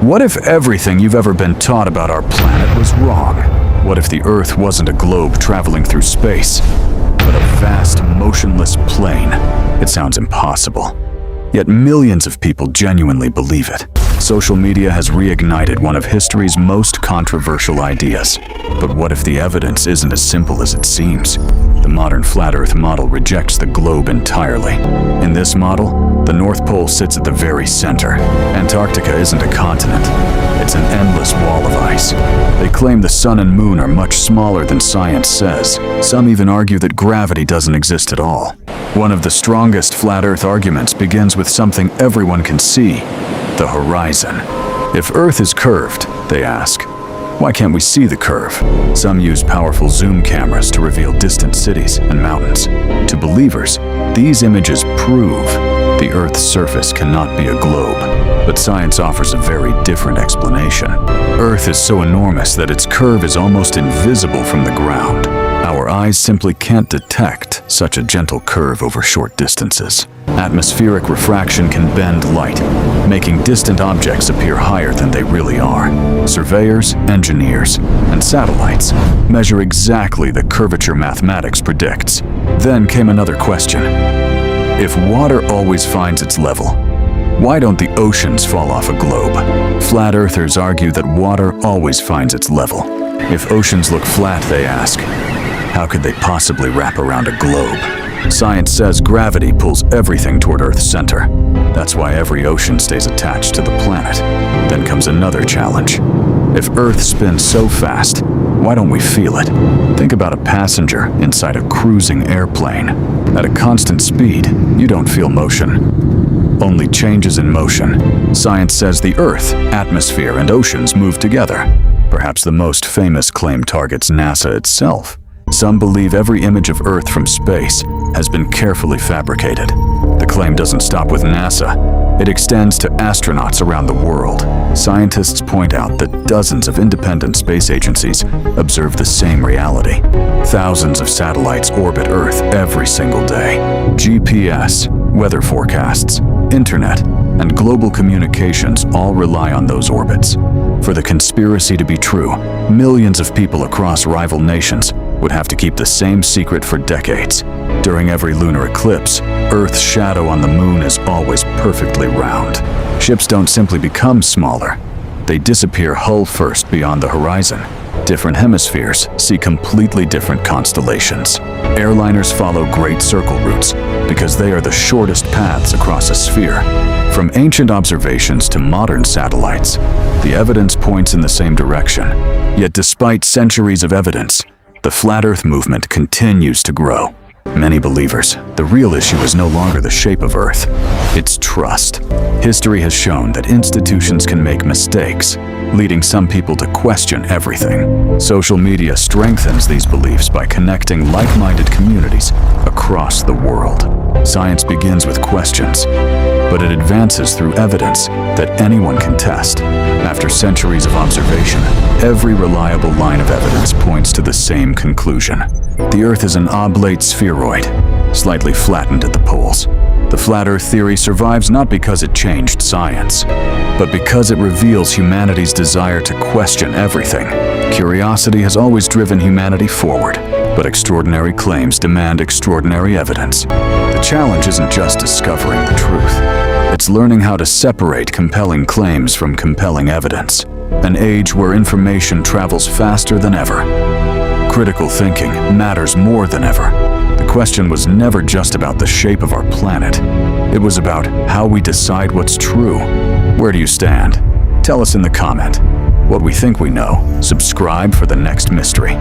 What if everything you've ever been taught about our planet was wrong? What if the Earth wasn't a globe traveling through space, but a vast, motionless plane? It sounds impossible. Yet millions of people genuinely believe it. Social media has reignited one of history's most controversial ideas. But what if the evidence isn't as simple as it seems? The modern flat Earth model rejects the globe entirely. In this model, the North Pole sits at the very center. Antarctica isn't a continent. It's an endless wall of ice. They claim the sun and moon are much smaller than science says. Some even argue that gravity doesn't exist at all. One of the strongest flat Earth arguments begins with something everyone can see: the horizon. If Earth is curved, they ask, why can't we see the curve? Some use powerful zoom cameras to reveal distant cities and mountains. To believers, these images prove the Earth's surface cannot be a globe. But science offers a very different explanation. Earth is so enormous that its curve is almost invisible from the ground. Our eyes simply can't detect such a gentle curve over short distances. Atmospheric refraction can bend light, making distant objects appear higher than they really are. Surveyors, engineers, and satellites measure exactly the curvature mathematics predicts. Then came another question. If water always finds its level, why don't the oceans fall off a globe? Flat earthers argue that water always finds its level. If oceans look flat, they ask, how could they possibly wrap around a globe? Science says gravity pulls everything toward Earth's center. That's why every ocean stays attached to the planet. Then comes another challenge. If Earth spins so fast, why don't we feel it? Think about a passenger inside a cruising airplane. At a constant speed, you don't feel motion. Only changes in motion. Science says the Earth, atmosphere, and oceans move together. Perhaps the most famous claim targets NASA itself. Some believe every image of Earth from space has been carefully fabricated. The claim doesn't stop with NASA. It extends to astronauts around the world. Scientists point out that dozens of independent space agencies observe the same reality. Thousands of satellites orbit Earth every single day. GPS, weather forecasts, internet, and global communications all rely on those orbits. For the conspiracy to be true, millions of people across rival nations would have to keep the same secret for decades. During every lunar eclipse, Earth's shadow on the moon is always perfectly round. Ships don't simply become smaller. They disappear hull first beyond the horizon. Different hemispheres see completely different constellations. Airliners follow great circle routes because they are the shortest paths across a sphere. From ancient observations to modern satellites, the evidence points in the same direction. Yet despite centuries of evidence, the flat Earth movement continues to grow. Many believers, the real issue is no longer the shape of Earth, it's trust. History has shown that institutions can make mistakes, leading some people to question everything. Social media strengthens these beliefs by connecting like-minded communities across the world. Science begins with questions, but it advances through evidence that anyone can test. After centuries of observation, every reliable line of evidence points to the same conclusion. The Earth is an oblate spheroid, slightly flattened at the poles. The flat Earth theory survives not because it changed science, but because it reveals humanity's desire to question everything. Curiosity has always driven humanity forward, but extraordinary claims demand extraordinary evidence. The challenge isn't just discovering the truth. It's learning how to separate compelling claims from compelling evidence. An age where information travels faster than ever. Critical thinking matters more than ever. The question was never just about the shape of our planet. It was about how we decide what's true. Where do you stand? Tell us in the comment what we think we know. Subscribe for the next mystery.